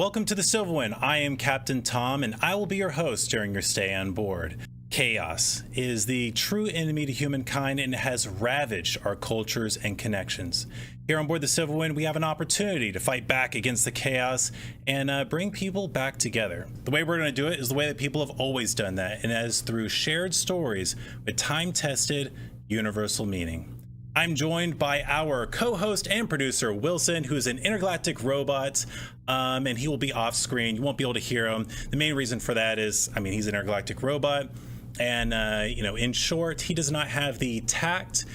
welcome to the Silverwind. I am Captain Tom, and I will be your host during your stay on board. Chaos is the true enemy to humankind and has ravaged our cultures and connections. Here on board the Silverwind, we have an opportunity to fight back against the chaos and bring people back together. The way we're going to do it is the way that people have always done that, and that is through shared stories with time-tested, universal meaning. I'm joined by our co-host and producer, Wilson, who is an intergalactic robot, and he will be off screen. You won't be able to hear him. The main reason for that is, he's an intergalactic robot, and, in short, he does not have the tact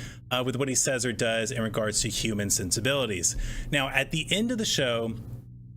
with what he says or does in regards to human sensibilities. Now, at the end of the show,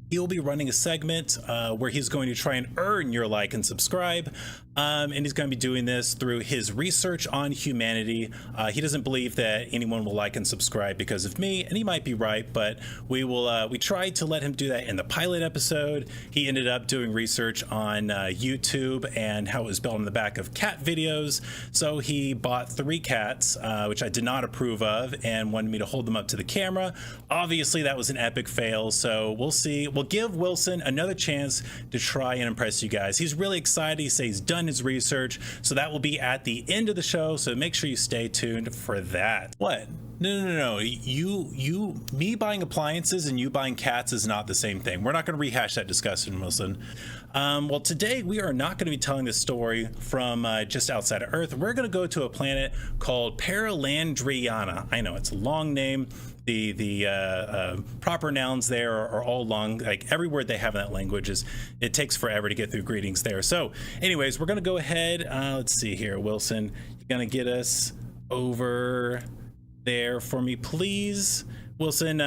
he'll be running a segment where he's going to try and earn your like and subscribe. And he's going to be doing this through his research on humanity. He doesn't believe that anyone will like and subscribe because of me, and he might be right, but we tried to let him do that in the pilot episode. He ended up doing research on YouTube and how it was built on the back of cat videos. So he bought 3 cats, which I did not approve of, and wanted me to hold them up to the camera. Obviously, that was an epic fail, so we'll see. We'll give Wilson another chance to try and impress you guys. He's really excited. He says he's done his research, so that will be at the end of the show, so make sure you stay tuned for that. What? No. Me buying appliances and you buying cats is not the same thing. We're not going to rehash that discussion, Wilson. Well, today we are not going to be telling this story from just outside of Earth. We're going to go to a planet called Paralandriana. I know it's a long name. The proper nouns there are all long. Like every word they have in that language it takes forever to get through greetings there. So anyways, we're going to go ahead. Let's see here, Wilson. You're going to get us over there for me, please. Wilson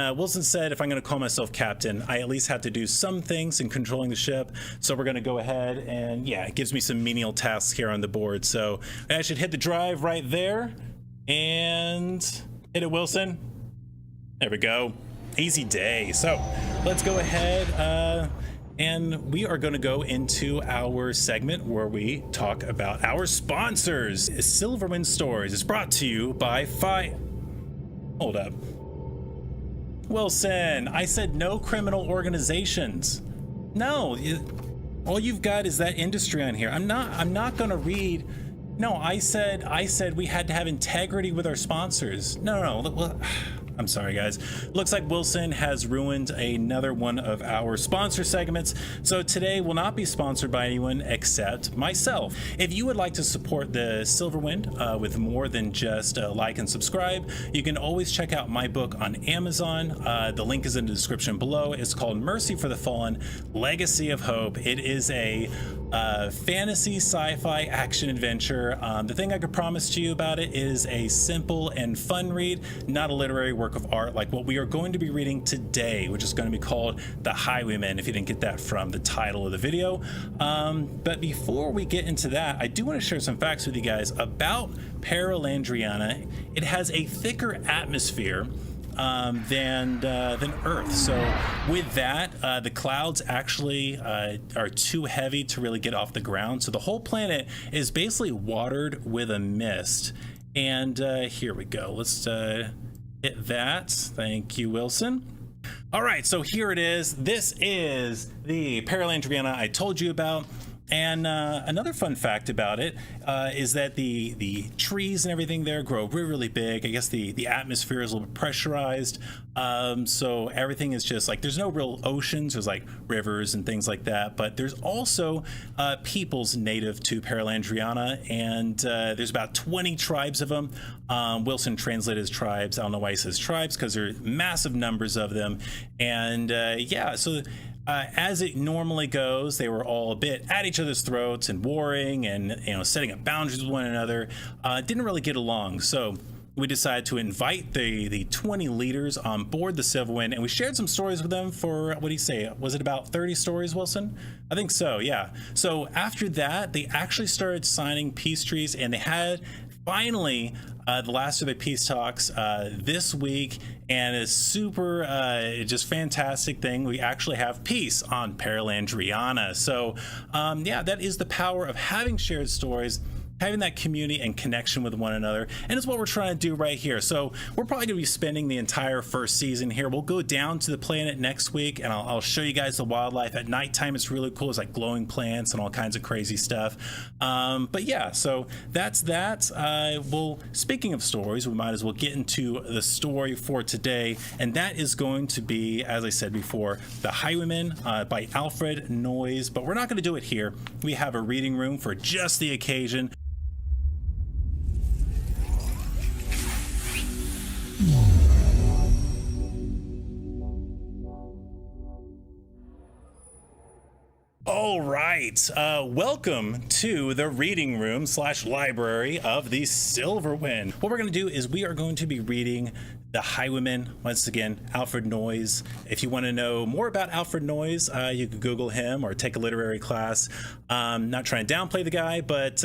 said if I'm going to call myself captain, I at least have to do some things in controlling the ship. So we're going to go ahead and it gives me some menial tasks here on the board. So I should hit the drive right there and hit it, Wilson. There we go. Easy day. So let's go ahead and we are going to go into our segment where we talk about our sponsors. Silverwind Stories is brought to you by Hold up. Wilson, I said no criminal organizations. No, all you've got is that industry on here. I'm not going to read. No, I said we had to have integrity with our sponsors. No. Well, I'm sorry, guys. Looks like Wilson has ruined another one of our sponsor segments. So today will not be sponsored by anyone except myself. If you would like to support the Silverwind with more than just like and subscribe, you can always check out my book on Amazon. The link is in the description below. It's called Mercy for the Fallen, Legacy of Hope. It is a fantasy sci-fi action adventure. The thing I could promise to you about it is a simple and fun read, not a literary work of art like what we are going to be reading today, which is going to be called The Highwayman, if you didn't get that from the title of the video. But before we get into that, I do want to share some facts with you guys about Paralandriana. It has a thicker atmosphere than Earth. So with that, the clouds actually are too heavy to really get off the ground. So the whole planet is basically watered with a mist. And here we go. Let's hit that. Thank you, Wilson. All right, so here it is. This is the Paralandriana I told you about. And another fun fact about it is that the trees and everything there grow really big. I guess the atmosphere is a little bit pressurized. So everything is just like, there's no real oceans. There's like rivers and things like that. But there's also peoples native to Paralandriana. And there's about 20 tribes of them. Wilson translated as tribes. I don't know why he says tribes, because there are massive numbers of them. And so as it normally goes, they were all a bit at each other's throats and warring and setting up boundaries with one another. Didn't really get along, so we decided to invite the 20 leaders on board the Silverwind, and we shared some stories with them for, what do you say, was it about 30 stories, Wilson? I think so, yeah. So after that, they actually started signing peace treaties, and they had finally the last of the peace talks this week, and it's super just fantastic thing. We actually have peace on Paralandriana. So that is the power of having shared stories having that community and connection with one another. And it's what we're trying to do right here. So we're probably going to be spending the entire first season here. We'll go down to the planet next week, and I'll show you guys the wildlife at nighttime. It's really cool. It's like glowing plants and all kinds of crazy stuff. But yeah, so that's that. Well, speaking of stories, we might as well get into the story for today, and that is going to be, as I said before, The Highwayman by Alfred Noyes. But we're not going to do it here. We have a reading room for just the occasion. All right, welcome to the reading room / library of the Silverwind. What we're going to do is we are going to be reading The Highwayman, once again, Alfred Noyes. If you want to know more about Alfred Noyes, you can Google him or take a literary class. Not trying to downplay the guy, but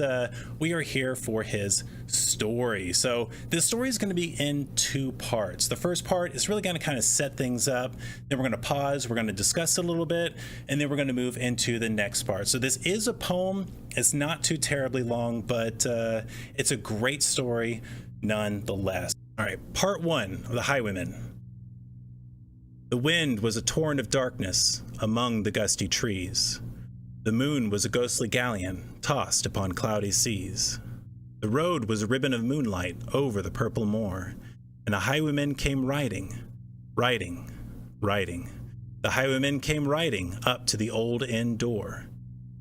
we are here for his story. So this story is going to be in two parts. The first part is really going to kind of set things up. Then we're going to pause. We're going to discuss it a little bit, and then we're going to move into the next part. So this is a poem. It's not too terribly long, but it's a great story nonetheless. All right, part one of The Highwayman. The wind was a torrent of darkness among the gusty trees. The moon was a ghostly galleon tossed upon cloudy seas. The road was a ribbon of moonlight over the purple moor, and the highwayman came riding. The highwayman came riding up to the old inn door.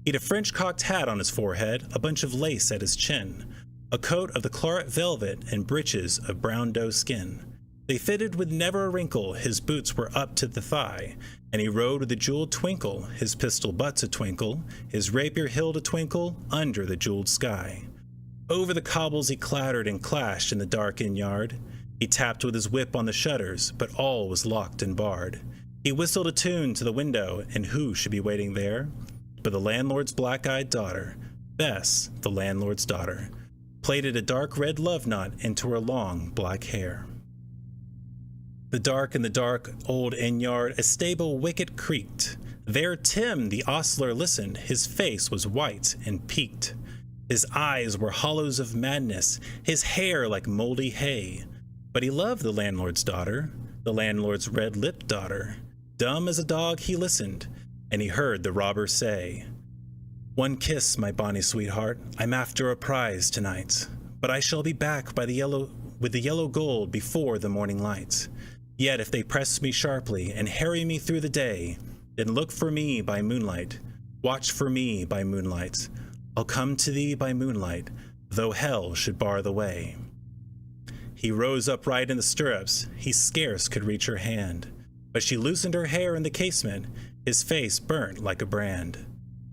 He'd a French-cocked hat on his forehead, a bunch of lace at his chin, a coat of the claret velvet and breeches of brown doe skin. They fitted with never a wrinkle, his boots were up to the thigh, and he rode with a jeweled twinkle, his pistol butts a twinkle, his rapier hilt a twinkle, under the jeweled sky. Over the cobbles he clattered and clashed in the dark inn yard. He tapped with his whip on the shutters, but all was locked and barred. He whistled a tune to the window, and who should be waiting there but the landlord's black-eyed daughter, Bess, the landlord's daughter, plaited a dark red love knot into her long black hair. In the dark old inn yard, a stable wicket creaked. There Tim, the ostler, listened. His face was white and peaked. His eyes were hollows of madness, his hair like moldy hay. But he loved the landlord's daughter, the landlord's red-lipped daughter. Dumb as a dog he listened, and he heard the robber say, "One kiss, my bonny sweetheart, I'm after a prize tonight, but I shall be back with the yellow gold before the morning light. Yet if they press me sharply and harry me through the day, then look for me by moonlight, watch for me by moonlight. I'll come to thee by moonlight, though hell should bar the way." He rose upright in the stirrups, he scarce could reach her hand, but she loosened her hair in the casement, his face burnt like a brand,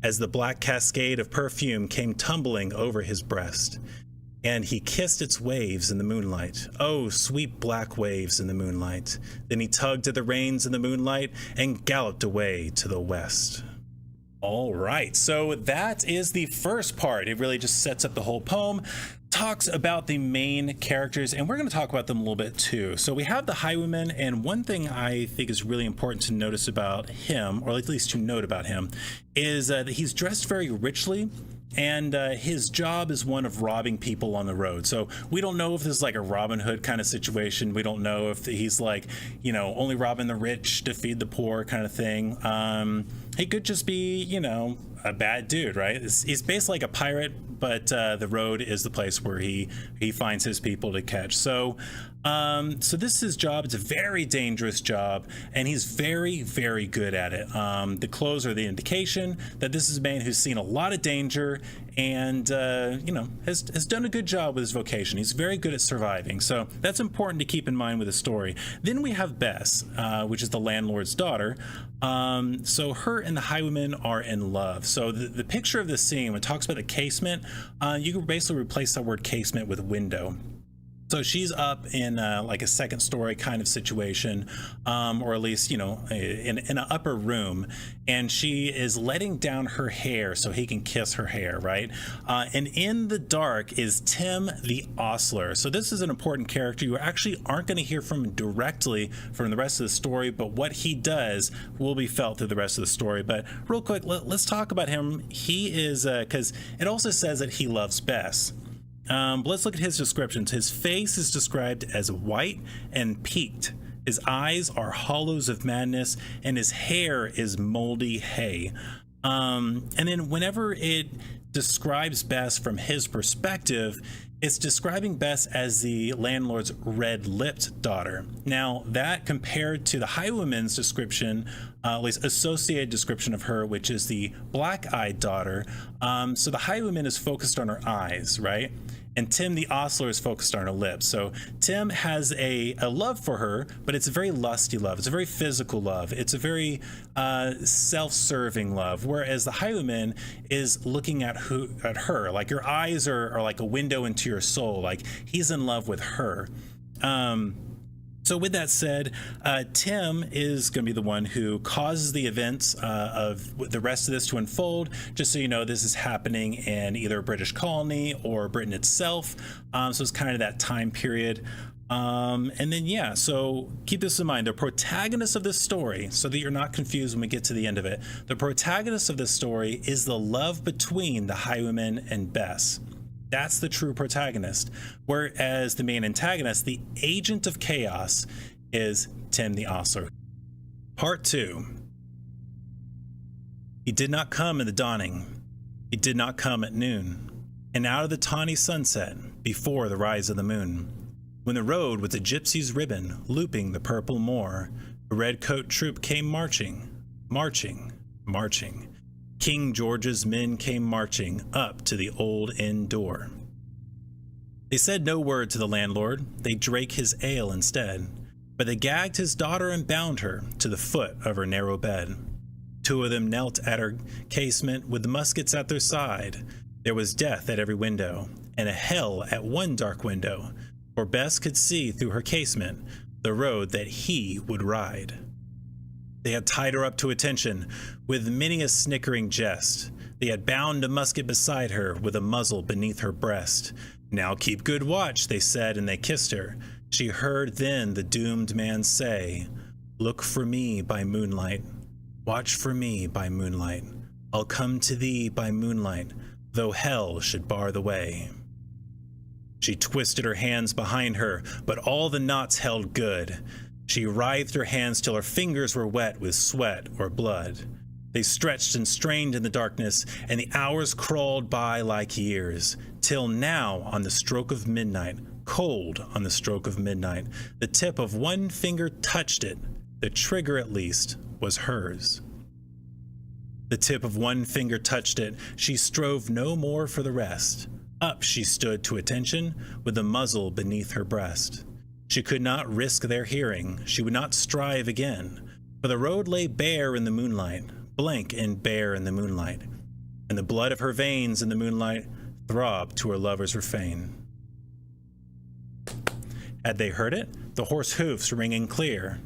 as the black cascade of perfume came tumbling over his breast, and he kissed its waves in the moonlight. Oh, sweet black waves in the moonlight. Then he tugged at the reins in the moonlight and galloped away to the west. All right, so that is the first part. It really just sets up the whole poem, talks about the main characters, and we're going to talk about them a little bit too. So we have the highwayman, and one thing I think is really important to notice about him, or at least to note about him, is that he's dressed very richly, and his job is one of robbing people on the road. So we don't know if this is like a Robin Hood kind of situation. We don't know if he's like, you know, only robbing the rich to feed the poor kind of thing. He could just be, you know, a bad dude, right? He's basically like a pirate, but the road is the place where he finds his people to catch. So this is his job. It's a very dangerous job, and he's very, very good at it. The clothes are the indication that this is a man who's seen a lot of danger and you know, has done a good job with his vocation. He's very good at surviving, so that's important to keep in mind with the story. Then we have Bess, which is the landlord's daughter. So her and the highwayman are in love. So the picture of the scene, when it talks about the casement, you can basically replace that word casement with window. So she's up in like a second story kind of situation, or at least, in an upper room, and she is letting down her hair so he can kiss her hair, right? And in the dark is Tim the Ostler. So this is an important character. You actually aren't going to hear from him directly from the rest of the story, but what he does will be felt through the rest of the story. But real quick, let's talk about him. He is, because it also says that he loves Bess. But let's look at his descriptions. His face is described as white and peaked. His eyes are hollows of madness, and his hair is moldy hay. And then whenever it describes Bess from his perspective, it's describing Bess as the landlord's red-lipped daughter. Now, that compared to the Highwayman's description, at least associated description of her, which is the black-eyed daughter. So the Highwayman is focused on her eyes, right? And Tim the Ostler is focused on her lips. So Tim has a love for her, but it's a very lusty love. It's a very physical love. It's a very self-serving love. Whereas the Highwayman is looking at her. Like, your eyes are like a window into your soul. Like, he's in love with her. So with that said, Tim is going to be the one who causes the events of the rest of this to unfold. Just so you know, this is happening in either a British colony or Britain itself. So it's kind of that time period. And then, yeah, so keep this in mind. The protagonist of this story, so that you're not confused when we get to the end of it, the protagonist of this story is the love between the Highwayman and Bess. That's the true protagonist. Whereas the main antagonist, the agent of chaos, is Tim the Ostler. Part 2. He did not come in the dawning. He did not come at noon. And out of the tawny sunset, before the rise of the moon, when the road was a gypsy's ribbon looping the purple moor, a red-coat troop came marching, marching, marching. King George's men came marching up to the old inn door. They said no word to the landlord, they drank his ale instead, but they gagged his daughter and bound her to the foot of her narrow bed. Two of them knelt at her casement with the muskets at their side. There was death at every window, and a hell at one dark window, for Bess could see through her casement the road that he would ride. They had tied her up to attention with many a snickering jest. They had bound a musket beside her with a muzzle beneath her breast. Now keep good watch, they said, and they kissed her. She heard then the doomed man say, look for me by moonlight, watch for me by moonlight. I'll come to thee by moonlight, though hell should bar the way. She twisted her hands behind her, but all the knots held good. She writhed her hands till her fingers were wet with sweat or blood. They stretched and strained in the darkness, and the hours crawled by like years, till now, on the stroke of midnight, cold on the stroke of midnight, the tip of one finger touched it. The trigger, at least, was hers. The tip of one finger touched it. She strove no more for the rest. Up she stood to attention, with the muzzle beneath her breast. She could not risk their hearing. She would not strive again, for the road lay bare in the moonlight, blank and bare in the moonlight, and the blood of her veins in the moonlight throbbed to her lover's refrain. Had they heard it? The horse hoofs ringing clear.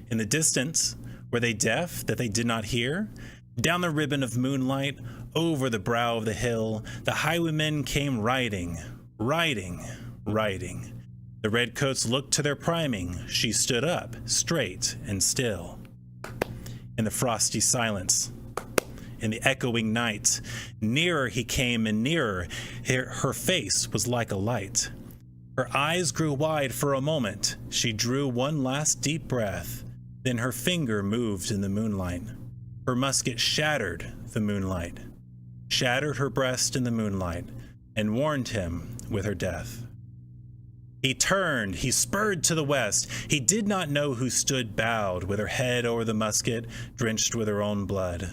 In the distance, were they deaf that they did not hear? Down the ribbon of moonlight, over the brow of the hill, the highwaymen came riding, riding, riding. The redcoats looked to their priming. She stood up, straight and still. In the frosty silence, in the echoing night, nearer he came and nearer. Her face was like a light. Her eyes grew wide for a moment. She drew one last deep breath. Then her finger moved in the moonlight. Her musket shattered the moonlight, shattered her breast in the moonlight, and warned him with her death. He turned, he spurred to the west. He did not know who stood bowed, with her head over the musket, drenched with her own blood.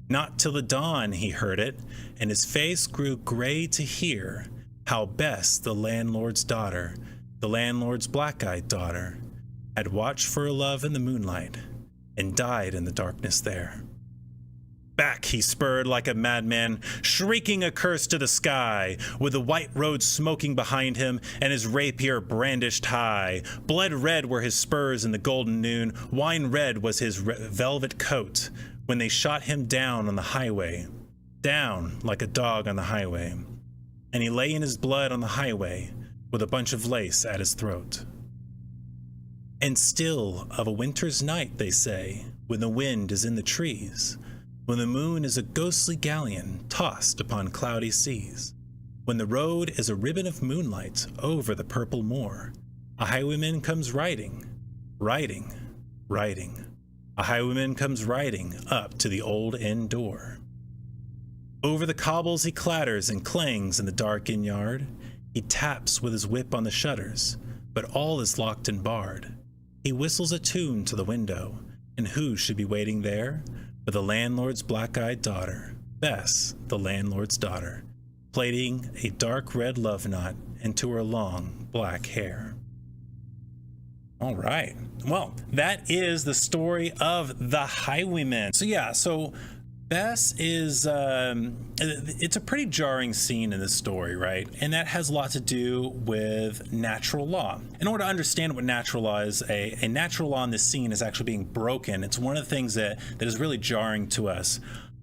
Not till the dawn he heard it, and his face grew gray to hear how Bess, the landlord's daughter, the landlord's black-eyed daughter, had watched for her love in the moonlight, and died in the darkness there. Back he spurred like a madman, shrieking a curse to the sky, with the white road smoking behind him and his rapier brandished high. Blood red were his spurs in the golden noon, wine red was his velvet coat, when they shot him down on the highway, down like a dog on the highway. And he lay in his blood on the highway, with a bunch of lace at his throat. And still of a winter's night, they say, when the wind is in the trees, when the moon is a ghostly galleon tossed upon cloudy seas, when the road is a ribbon of moonlight over the purple moor, a highwayman comes riding, riding, riding. A highwayman comes riding up to the old inn door. Over the cobbles he clatters and clangs in the dark inn yard. He taps with his whip on the shutters, but all is locked and barred. He whistles a tune to the window, and who should be waiting there but the landlord's black-eyed daughter, Bess, the landlord's daughter, plaiting a dark red love knot into her long black hair. All right. Well, that is the story of the Highwayman. So Bess is, it's a pretty jarring scene in this story, right? And that has a lot to do with natural law. In order to understand what natural law is, a natural law in this scene is actually being broken. It's one of the things that is really jarring to us.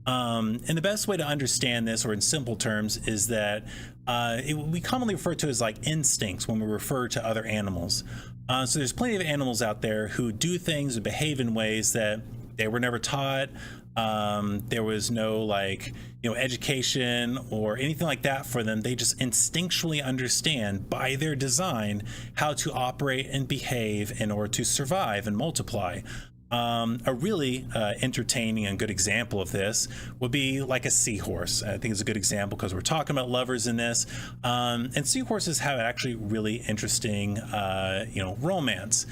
And the best way to understand this, or in simple terms, is that we commonly refer to as like instincts when we refer to other animals. So there's plenty of animals out there who do things and behave in ways that they were never taught. There was no education or anything like that for them. They just instinctually understand by their design how to operate and behave in order to survive and multiply. A really entertaining and good example of this would be like a seahorse. I think it's a good example because we're talking about lovers in this. And seahorses have actually really interesting, romance.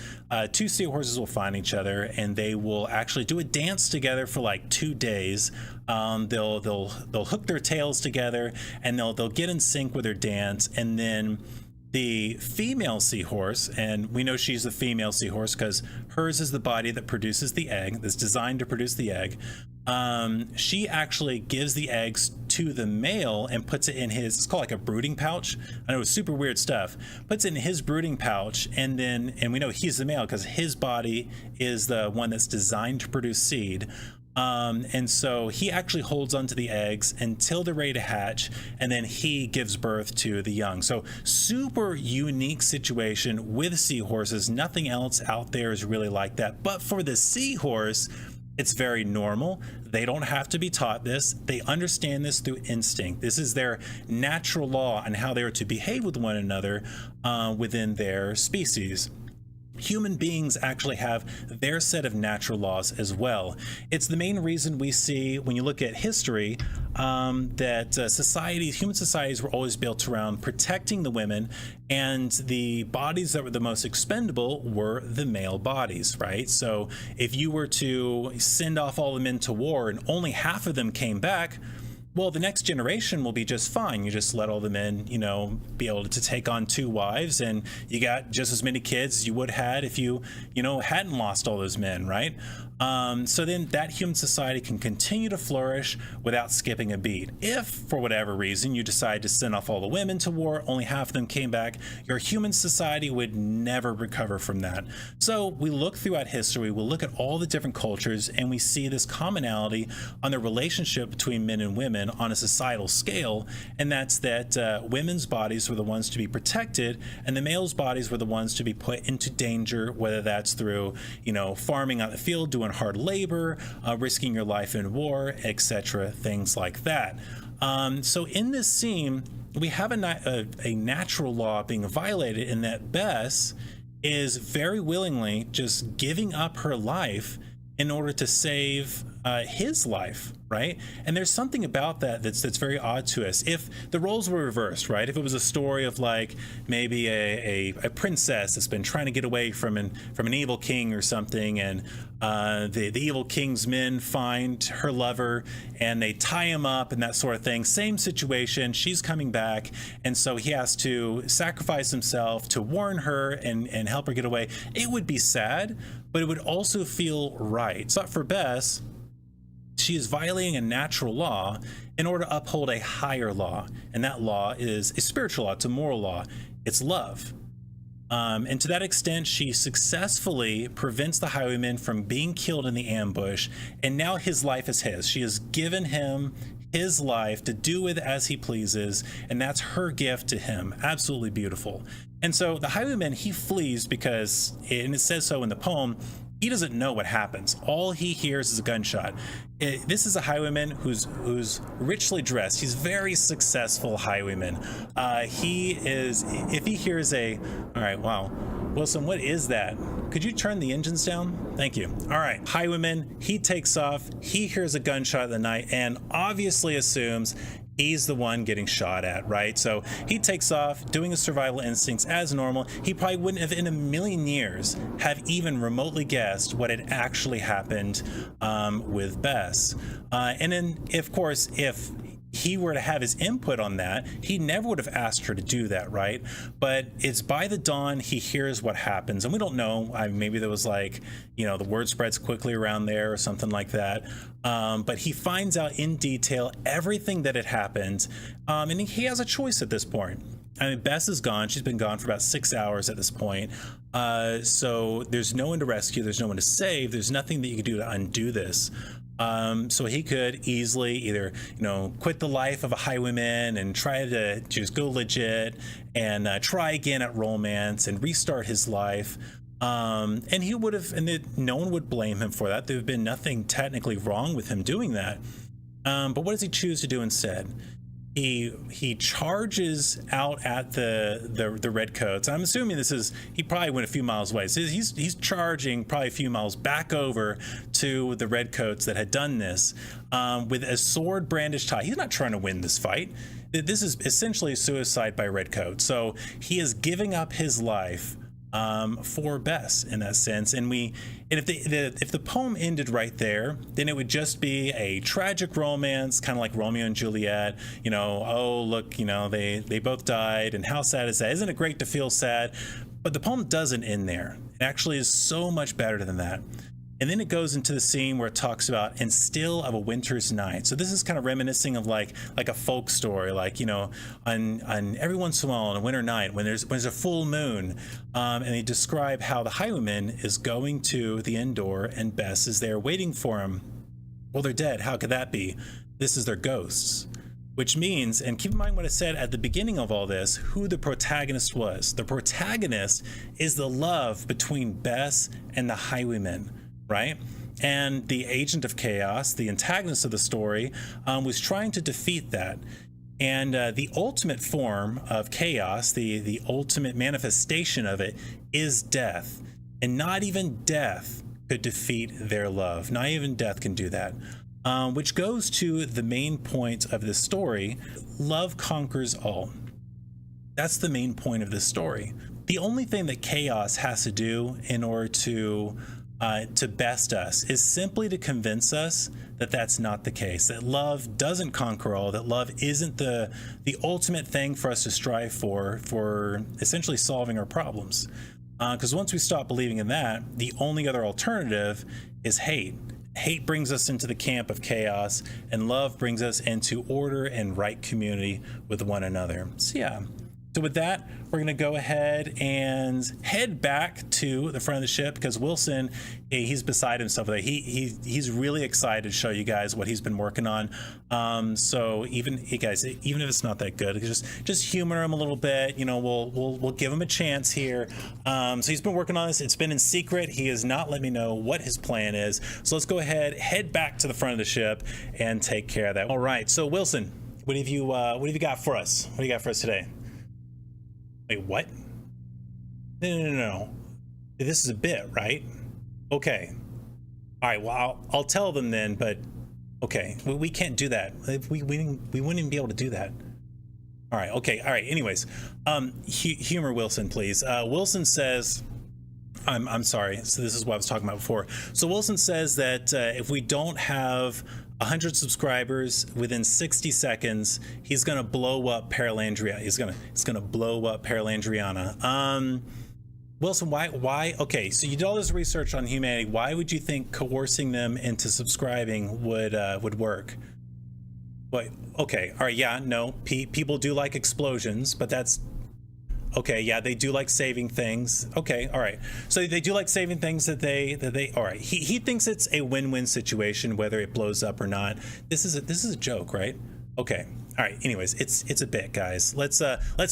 Two seahorses will find each other and they will actually do a dance together for like 2 days. They'll hook their tails together and they'll get in sync with their dance, and then the female seahorse, and we know she's the female seahorse because hers is the body that produces the egg, that's designed to produce the egg. She actually gives the eggs to the male and puts it in his, it's called like a brooding pouch. I know it's super weird stuff. Puts it in his brooding pouch, and we know he's the male because his body is the one that's designed to produce seed. And so he actually holds onto the eggs until they're ready to hatch, and then he gives birth to the young. So super unique situation with seahorses. Nothing else out there is really like that. But for the seahorse, it's very normal. They don't have to be taught this. They understand this through instinct. This is their natural law and how they are to behave with one another within their species. Human beings actually have their set of natural laws as well. It's the main reason we see, when you look at history, that human societies were always built around protecting the women, and the bodies that were the most expendable were the male bodies, right? So if you were to send off all the men to war and only half of them came back, well, the next generation will be just fine. You just let all the men, be able to take on 2 wives, and you got just as many kids as you would had if you, hadn't lost all those men, right? So then that human society can continue to flourish without skipping a beat. If, for whatever reason, you decide to send off all the women to war, only half of them came back, your human society would never recover from that. So we look throughout history, we look at all the different cultures, and we see this commonality on the relationship between men and women on a societal scale, and that's that women's bodies were the ones to be protected, and the males' bodies were the ones to be put into danger, whether that's through, farming out the field, doing hard labor, risking your life in war, etc., things like that. So in this scene, we have a natural law being violated in that Bess is very willingly just giving up her life in order to save his life, right? And there's something about that's very odd to us. If the roles were reversed, right? If it was a story of like maybe a princess that's been trying to get away from an evil king or something, and the evil king's men find her lover and they tie him up and that sort of thing. Same situation, she's coming back, and so he has to sacrifice himself to warn her and help her get away. It would be sad, but it would also feel right. But for Bess, she is violating a natural law in order to uphold a higher law. And that law is a spiritual law. It's a moral law. It's love. And to that extent, she successfully prevents the Highwayman from being killed in the ambush. And now his life is his. She has given him his life to do with as he pleases. And that's her gift to him. Absolutely beautiful. And so the Highwayman, he flees because, and it says so in the poem, he doesn't know what happens. All he hears is a gunshot. This is a highwayman who's richly dressed. He's very successful highwayman. He is, if he hears all right, wow. Wilson, what is that? Could you turn the engines down? Thank you. All right, highwayman, he takes off. He hears a gunshot in the night and obviously assumes he's the one getting shot at, right? So he takes off doing his survival instincts as normal. He probably wouldn't have in a million years have even remotely guessed what had actually happened with Bess. And then, of course, if he were to have his input on that, he never would have asked her to do that, right? But it's by the dawn he hears what happens, and we don't know. Maybe there was like, the word spreads quickly around there or something like that. But he finds out in detail everything that had happened, and he has a choice at this point. I mean, Bess is gone. She's been gone for about 6 hours at this point. So there's no one to rescue. There's no one to save. There's nothing that you can do to undo this. So he could easily either, quit the life of a highwayman and try to just go legit and try again at romance and restart his life. And he would have, no one would blame him for that. There would have been nothing technically wrong with him doing that. But what does he choose to do instead? He charges out at the redcoats. I'm assuming he probably went a few miles away. So he's charging probably a few miles back over to the redcoats that had done this with a sword brandished high. He's not trying to win this fight. This is essentially suicide by redcoat. So he is giving up his life for Bess in that sense. And if the poem ended right there, then it would just be a tragic romance, kind of like Romeo and Juliet. Oh look, they both died, and how sad is that? Isn't it great to feel sad? But the poem doesn't end there. It actually is so much better than that. And then it goes into the scene where it talks about "and still of a winter's night." So this is kind of reminiscing of like a folk story, like on every once in a while on a winter night when there's a full moon, and they describe how the highwayman is going to the inn door and Bess is there waiting for him. Well, they're dead. How could that be? This is their ghosts. Which means, and keep in mind what I said at the beginning of all this, who the protagonist was. The protagonist is the love between Bess and the highwayman. Right? And the agent of chaos, the antagonist of the story, was trying to defeat that. And the ultimate form of chaos, the ultimate manifestation of it, is death. And not even death could defeat their love. Not even death can do that. Which goes to the main point of this story. Love conquers all. That's the main point of this story. The only thing that chaos has to do in order to best us is simply to convince us that that's not the case, that love doesn't conquer all, that love isn't the ultimate thing for us to strive for essentially solving our problems. Because once we stop believing in that, the only other alternative is hate. Hate brings us into the camp of chaos, and love brings us into order and right community with one another. So yeah. So with that, we're going to go ahead and head back to the front of the ship because Wilson, he's beside himself. He's really excited to show you guys what he's been working on. So even if it's not that good, just humor him a little bit. We'll give him a chance here. So he's been working on this. It's been in secret. He has not let me know what his plan is. So let's go ahead, head back to the front of the ship, and take care of that. All right. So Wilson, what have you got for us? What do you got for us today? Wait, what? No. This is a bit, right? Okay. All right, well, I'll tell them then, but okay, we can't do that. We wouldn't even be able to do that. All right, okay, all right, anyways. Humor Wilson, please. Wilson says, I'm sorry, so this is what I was talking about before. So Wilson says that if we don't have 100 subscribers within 60 seconds, he's gonna blow up Paralandriana. He's gonna blow up Paralandriana. Wilson, why? Okay, so you did all this research on humanity. Why would you think coercing them into subscribing would work? But okay, all right, yeah, no, people do like explosions, but that's okay. Yeah, they do like saving things. Okay, all right. So they do like saving things that they. All right. He thinks it's a win-win situation whether it blows up or not. This is a joke, right? Okay. All right. Anyways, it's a bit, guys. Let's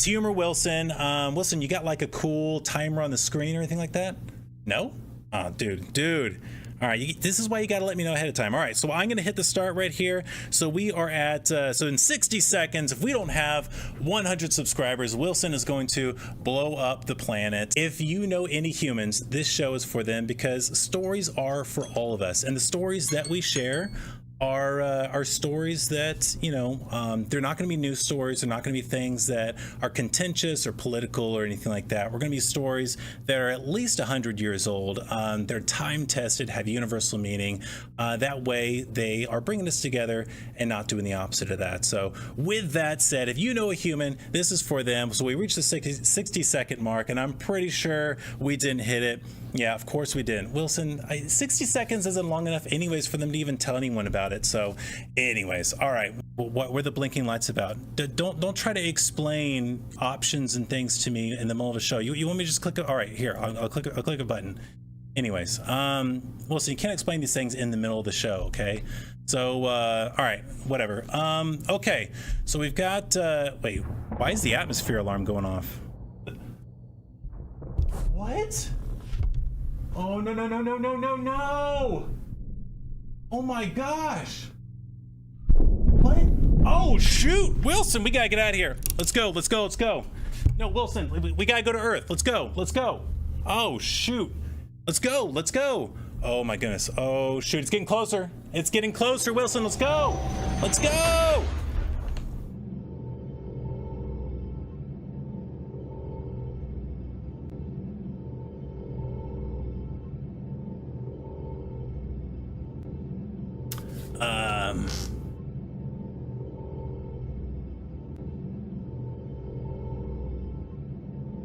humor Wilson. Wilson, you got like a cool timer on the screen or anything like that? No? Oh, dude. All right, this is why you got to let me know ahead of time. All right, so I'm going to hit the start right here. So we are at, so in 60 seconds, if we don't have 100 subscribers, Wilson is going to blow up the planet. If you know any humans, this show is for them because stories are for all of us. And the stories that we share are stories that, you know, they're not going to be news stories. They're not going to be things that are contentious or political or anything like that. We're going to be stories that are at least 100 years old. They're time tested, have universal meaning. That way they are bringing us together and not doing the opposite of that. So with that said, if you know a human, this is for them. So we reached the 60-second mark, and I'm pretty sure we didn't hit it. Yeah, of course we didn't. Wilson, 60 seconds isn't long enough anyways for them to even tell anyone about it. So anyways, all right, what were the blinking lights about? Don't try to explain options and things to me in the middle of a show. You want me to just click all right, here, I'll click a button. Anyways, Wilson, you can't explain these things in the middle of the show, okay? So all right, whatever. Okay, so we've got wait, why is the atmosphere alarm going off? What? Oh, no. Oh my gosh. What? Oh, shoot. Wilson, we gotta get out of here. Let's go. No, Wilson, we gotta go to Earth. Let's go. Oh, shoot. Let's go. Oh my goodness. Oh, shoot. It's getting closer, Wilson. Let's go.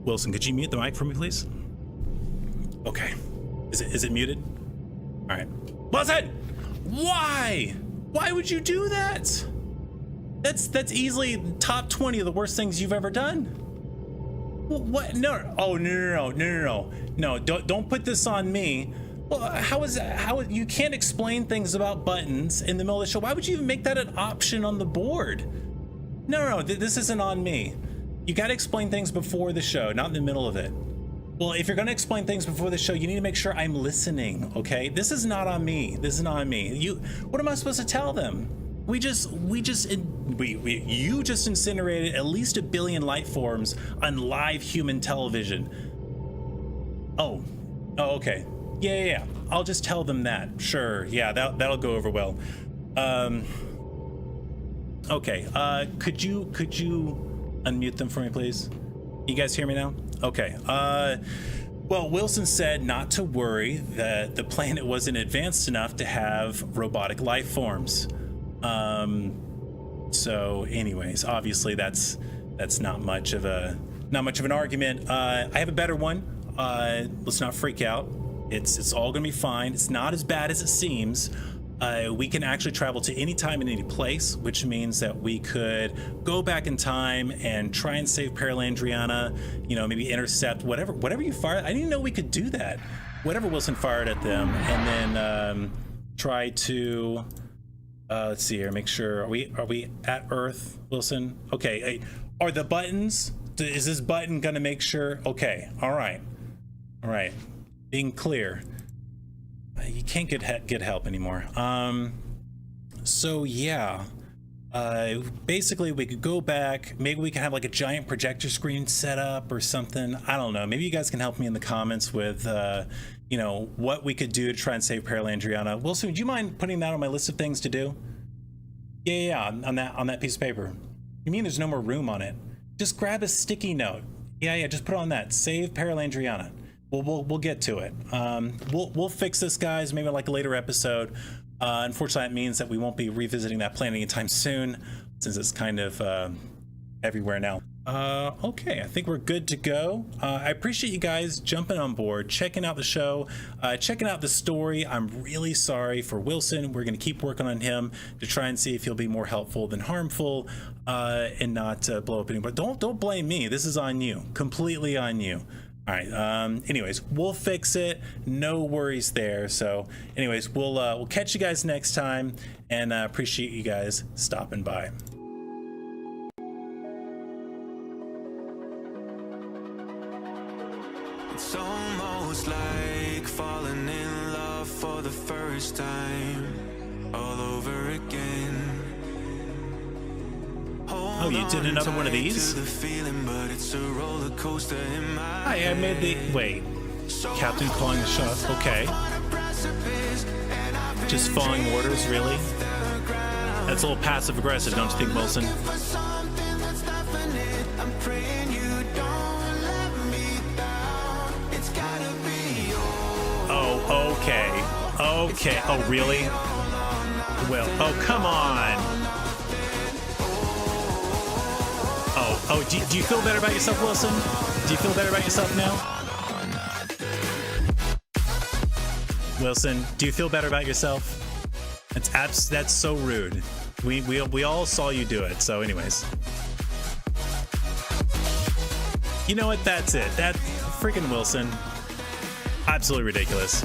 Wilson, could you mute the mic for me, please? Okay. Is it muted? All right. Wilson! Why? Why would you do that? That's easily top 20 of the worst things you've ever done. What? No. Oh, no. No, don't put this on me. Well, how you can't explain things about buttons in the middle of the show? Why would you even make that an option on the board? No, this isn't on me. You got to explain things before the show, not in the middle of it. Well, if you're going to explain things before the show, you need to make sure I'm listening, okay? This is not on me. What am I supposed to tell them? You just incinerated at least 1 billion life forms on live human television. Oh, okay. Yeah. I'll just tell them that. Sure. Yeah, that'll go over well. Okay. Could you unmute them for me, please? You guys hear me now? Okay. Well, Wilson said not to worry, that the planet wasn't advanced enough to have robotic life forms. So anyways, obviously that's not much of an argument. I have a better one. Let's not freak out. It's all gonna be fine. It's not as bad as it seems. We can actually travel to any time and any place, which means that we could go back in time and try and save Paralandriana, you know, maybe intercept whatever you fired. I didn't even know we could do that. Whatever Wilson fired at them, and then try to let's see here, make sure, are we at Earth, Wilson? Okay, are the buttons, is this button gonna make sure? Okay, all right, being clear. You can't get help anymore. So yeah, basically we could go back. Maybe we can have like a giant projector screen set up or something. I don't know. Maybe you guys can help me in the comments with, you know, what we could do to try and save Paralandriana. Wilson, would you mind putting that on my list of things to do? Yeah, on that piece of paper. You mean there's no more room on it? Just grab a sticky note. Yeah, just put it on that. Save Paralandriana. We'll get to it. We'll fix this, guys, maybe like a later episode. Unfortunately, that means that we won't be revisiting that planet anytime soon, since it's kind of everywhere now. Okay, I think we're good to go. I appreciate you guys jumping on board, checking out the show, checking out the story. I'm really sorry for Wilson. We're going to keep working on him to try and see if he'll be more helpful than harmful, and not blow up anybody. Don't blame me. This is on you, completely on you. All right. Anyways, we'll fix it. No worries there. So, anyways, we'll catch you guys next time, and appreciate you guys stopping by. It's almost like falling in love for the first time, all over again. Oh, you did another one of these? I made the... Wait. Captain calling the shots. Okay. Just following orders, really? That's a little passive-aggressive, don't you think, Wilson? Oh, okay. Okay. Oh, really? Well, oh, come on. Oh, do you feel better about yourself, Wilson? Do you feel better about yourself now? Wilson, do you feel better about yourself? That's so rude. We all saw you do it, so anyways. You know what? That's it. That freaking Wilson. Absolutely ridiculous.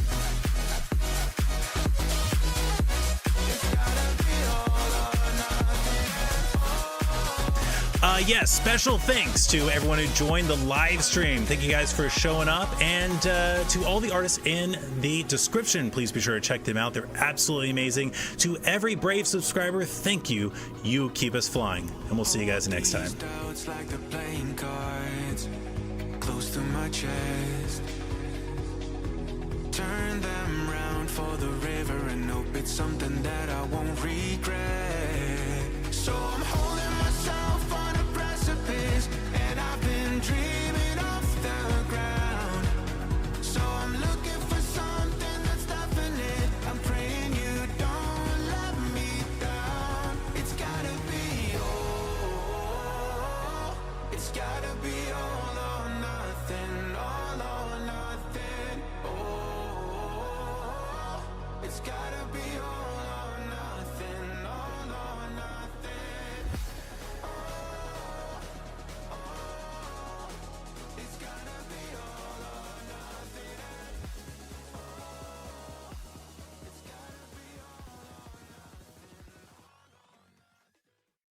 Yes, special thanks to everyone who joined the live stream. Thank you guys for showing up, and to all the artists in the description, please be sure to check them out. They're absolutely amazing. To every brave subscriber, thank you. You keep us flying, and we'll see you guys next time. It's like the playing cards close to my chest. Turn them round for the river and hope it's something that I won't regret. So I'm